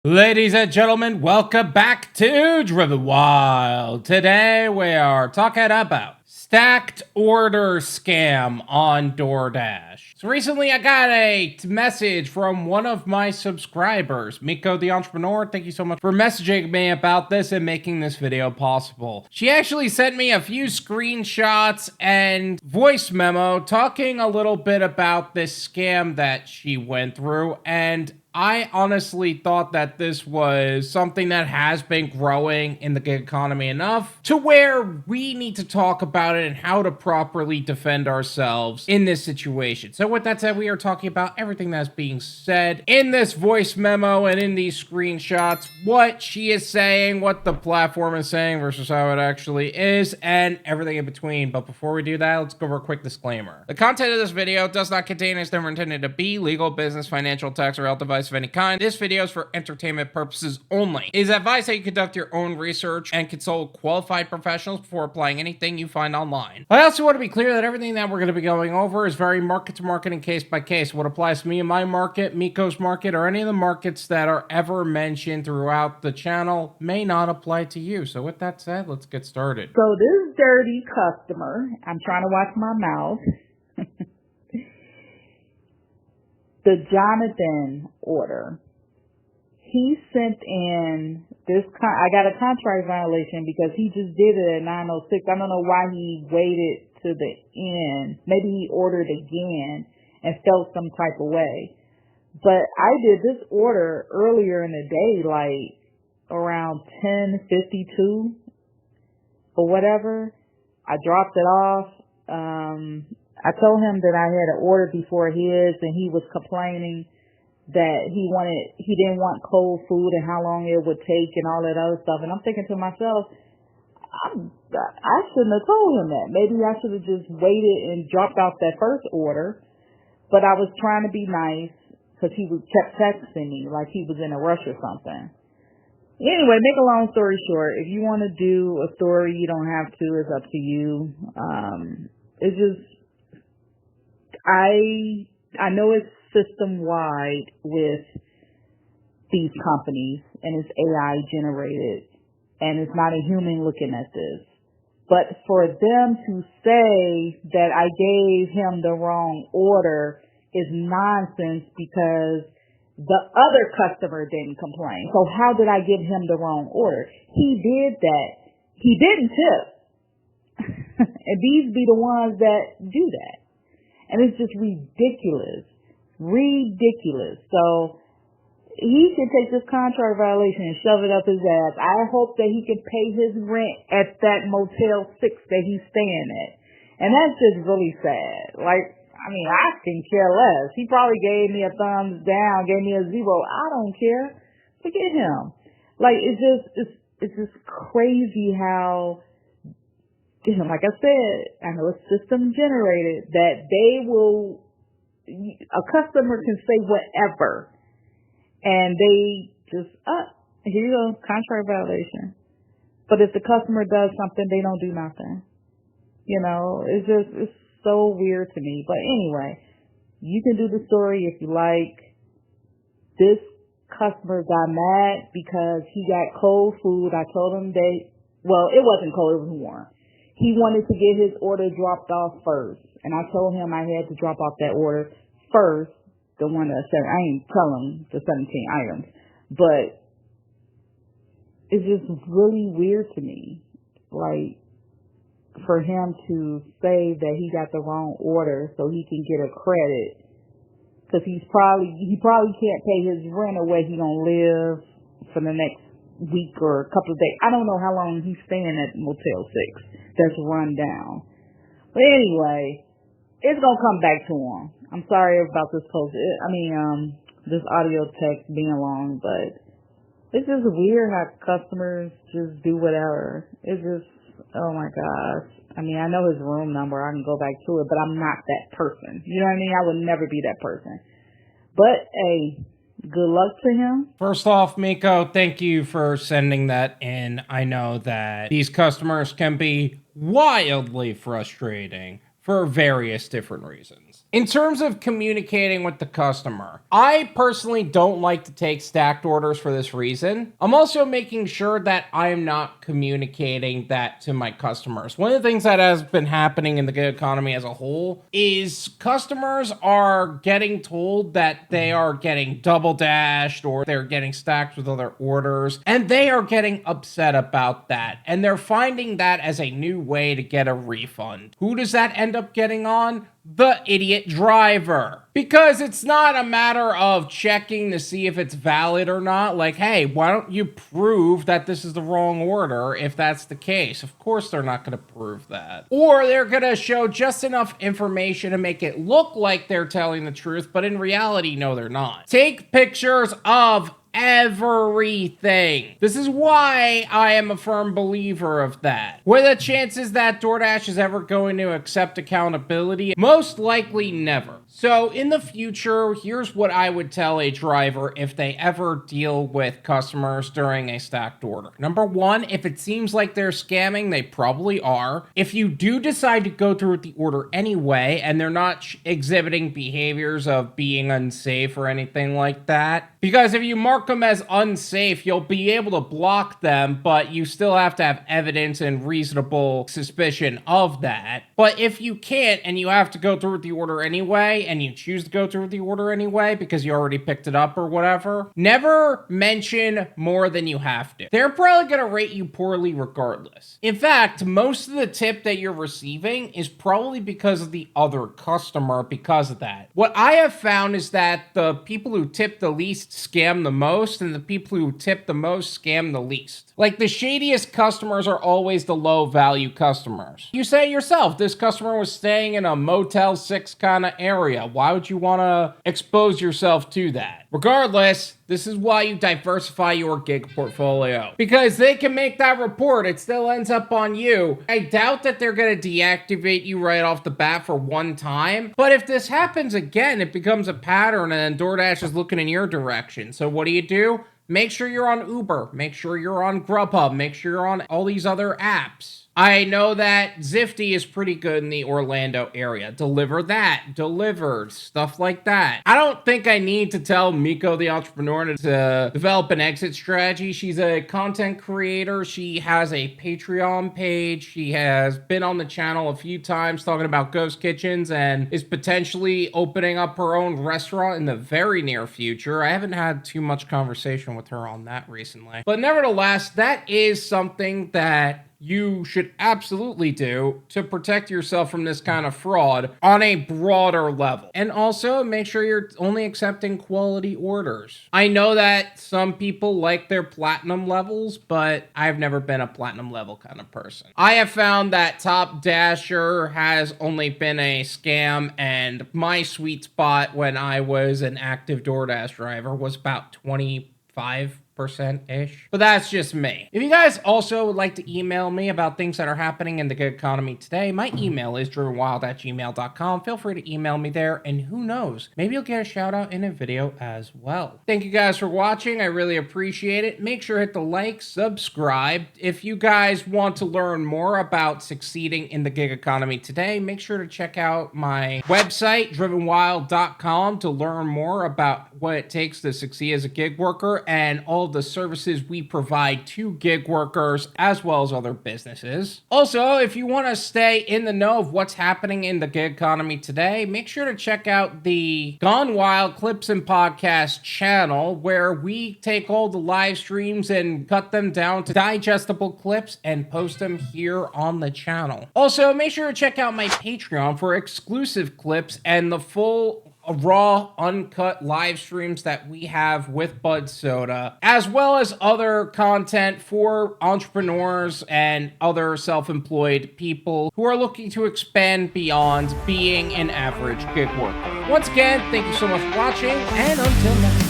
Ladies and gentlemen, welcome back to Driven Wyld. Today we are talking about stacked order scam on Doordash. So recently I got a message from one of my subscribers, Mico the entrepreneur. Thank you so much for messaging me about this and making this video possible. She actually sent me a few screenshots and voice memo talking a little bit about this scam that she went through, and I honestly thought that this was something that has been growing in the gig economy enough to where we need to talk about it and how to properly defend ourselves in this situation. So with that said, we are talking about everything that's being said in this voice memo and in these screenshots, what she is saying, what the platform is saying versus how it actually is, and everything in between. But before we do that, let's go over a quick disclaimer. The content of this video does not contain and is never intended to be legal, business, financial, tax, or health advice of any kind. This video is for entertainment purposes only. It is advised that you conduct your own research and consult qualified professionals before applying anything you find online. I also want to be clear that everything that we're going to be going over is very market to market and case by case. What applies to me and my market, Mico's market, or any of the markets that are ever mentioned throughout the channel may not apply to you. So with that said, let's get started. So this dirty customer, I'm trying to watch my mouth. The Jonathan order, he sent in this, I got a contract violation because he just did it at 9:06. I don't know why he waited to the end. Maybe he ordered again and felt some type of way. But I did this order earlier in the day, like around 10:52 or whatever. I dropped it off. I told him that I had an order before his, and he was complaining that he didn't want cold food and how long it would take and all that other stuff. And I'm thinking to myself, I shouldn't have told him that. Maybe I should have just waited and dropped off that first order. But I was trying to be nice because he kept texting me like he was in a rush or something. Anyway, make a long story short, if you want to do a story, you don't have to. It's up to you. It's just, I know it's system-wide with these companies, and it's AI generated, and it's not a human looking at this. But for them to say that I gave him the wrong order is nonsense because the other customer didn't complain. So how did I give him the wrong order? He did that. He didn't tip. And these be the ones that do that. And it's just ridiculous. Ridiculous. So he should take this contract violation and shove it up his ass. I hope that he can pay his rent at that Motel 6 that he's staying at. And that's just really sad. Like, I mean, I can care less. He probably gave me a thumbs down, gave me a 0. I don't care. Forget him. Like, it's just crazy how, like I said, I know it's system generated, that a customer can say whatever, and they just, here you go, contract violation. But if the customer does something, they don't do nothing. It's so weird to me. But anyway, you can do the story if you like. This customer got mad because he got cold food. I told him it wasn't cold, it was warm. He wanted to get his order dropped off first. And I told him I had to drop off that order first. The one that said, I ain't telling the 17 items. But it's just really weird to me. Like, for him to say that he got the wrong order so he can get a credit. Because he probably can't pay his rent or where he gonna live for the next week or a couple of days. I don't know how long he's staying at Motel 6 that's run down. But anyway, it's gonna come back to him. I'm sorry about this this audio text being long, but it's just weird how customers just do whatever. It's just, oh my gosh. I mean, I know his room number. I can go back to it, but I'm not that person. You know what I mean? I would never be that person. But hey, good luck to him. First off, Mico, thank you for sending that in. I know that these customers can be wildly frustrating for various different reasons. In terms of communicating with the customer, I personally don't like to take stacked orders for this reason. I'm also making sure that I am not communicating that to my customers. One of the things that has been happening in the gig economy as a whole is customers are getting told that they are getting double dashed or they're getting stacked with other orders, and they are getting upset about that. And they're finding that as a new way to get a refund. Who does that end up getting on? The idiot driver. Because it's not a matter of checking to see if it's valid or not. Like, hey, why don't you prove that this is the wrong order if that's the case? Of course they're not going to prove that. Or they're going to show just enough information to make it look like they're telling the truth, but in reality, no, they're not. Take pictures of everything. This is why I am a firm believer of that. What are the chances that DoorDash is ever going to accept accountability? Most likely never. So in the future, here's what I would tell a driver if they ever deal with customers during a stacked order. Number one, if it seems like they're scamming, they probably are. If you do decide to go through with the order anyway, and they're not exhibiting behaviors of being unsafe or anything like that, because if you mark them as unsafe, you'll be able to block them, but you still have to have evidence and reasonable suspicion of that. But if you can't and you have to go through with the order anyway, and you choose to go through with the order anyway because you already picked it up or whatever, never mention more than you have to. They're probably going to rate you poorly regardless. In fact, most of the tip that you're receiving is probably because of the other customer because of that. What I have found is that the people who tip the least scam the most, and the people who tip the most scam the least. Like, the shadiest customers are always the low value customers. You say it yourself, this customer was staying in a Motel 6 kind of area. Why would you want to expose yourself to that? Regardless, this is why you diversify your gig portfolio. Because they can make that report, it still ends up on you. I doubt that they're going to deactivate you right off the bat for one time. But if this happens again, it becomes a pattern and then DoorDash is looking in your direction. So what do? Make sure you're on Uber. Make sure you're on Grubhub. Make sure you're on all these other apps. I know that Zifty is pretty good in the Orlando area. Deliver that. Delivered. Stuff like that. I don't think I need to tell Mico, the entrepreneur, to develop an exit strategy. She's a content creator. She has a Patreon page. She has been on the channel a few times talking about ghost kitchens and is potentially opening up her own restaurant in the very near future. I haven't had too much conversation with her on that recently. But nevertheless, that is something that you should absolutely do to protect yourself from this kind of fraud on a broader level. And also make sure you're only accepting quality orders. I know that some people like their platinum levels, but I've never been a platinum level kind of person. I have found that Top Dasher has only been a scam, and my sweet spot when I was an active DoorDash driver was about 25%-ish. But that's just me. If you guys also would like to email me about things that are happening in the gig economy today, my email is drivenwyld@gmail.com. Feel free to email me there, and who knows, maybe you'll get a shout out in a video as well. Thank you guys for watching. I really appreciate it. Make sure to hit the like, subscribe. If you guys want to learn more about succeeding in the gig economy today, make sure to check out my website, drivenwyld.com, to learn more about what it takes to succeed as a gig worker and all the services we provide to gig workers as well as other businesses. Also, if you want to stay in the know of what's happening in the gig economy today, make sure to check out the Gone Wild Clips and Podcast channel, where we take all the live streams and cut them down to digestible clips and post them here on the channel. Also, make sure to check out my Patreon for exclusive clips and the full raw, uncut live streams that we have with Bud Soda, as well as other content for entrepreneurs and other self-employed people who are looking to expand beyond being an average gig worker. Once again, thank you so much for watching, and until next time.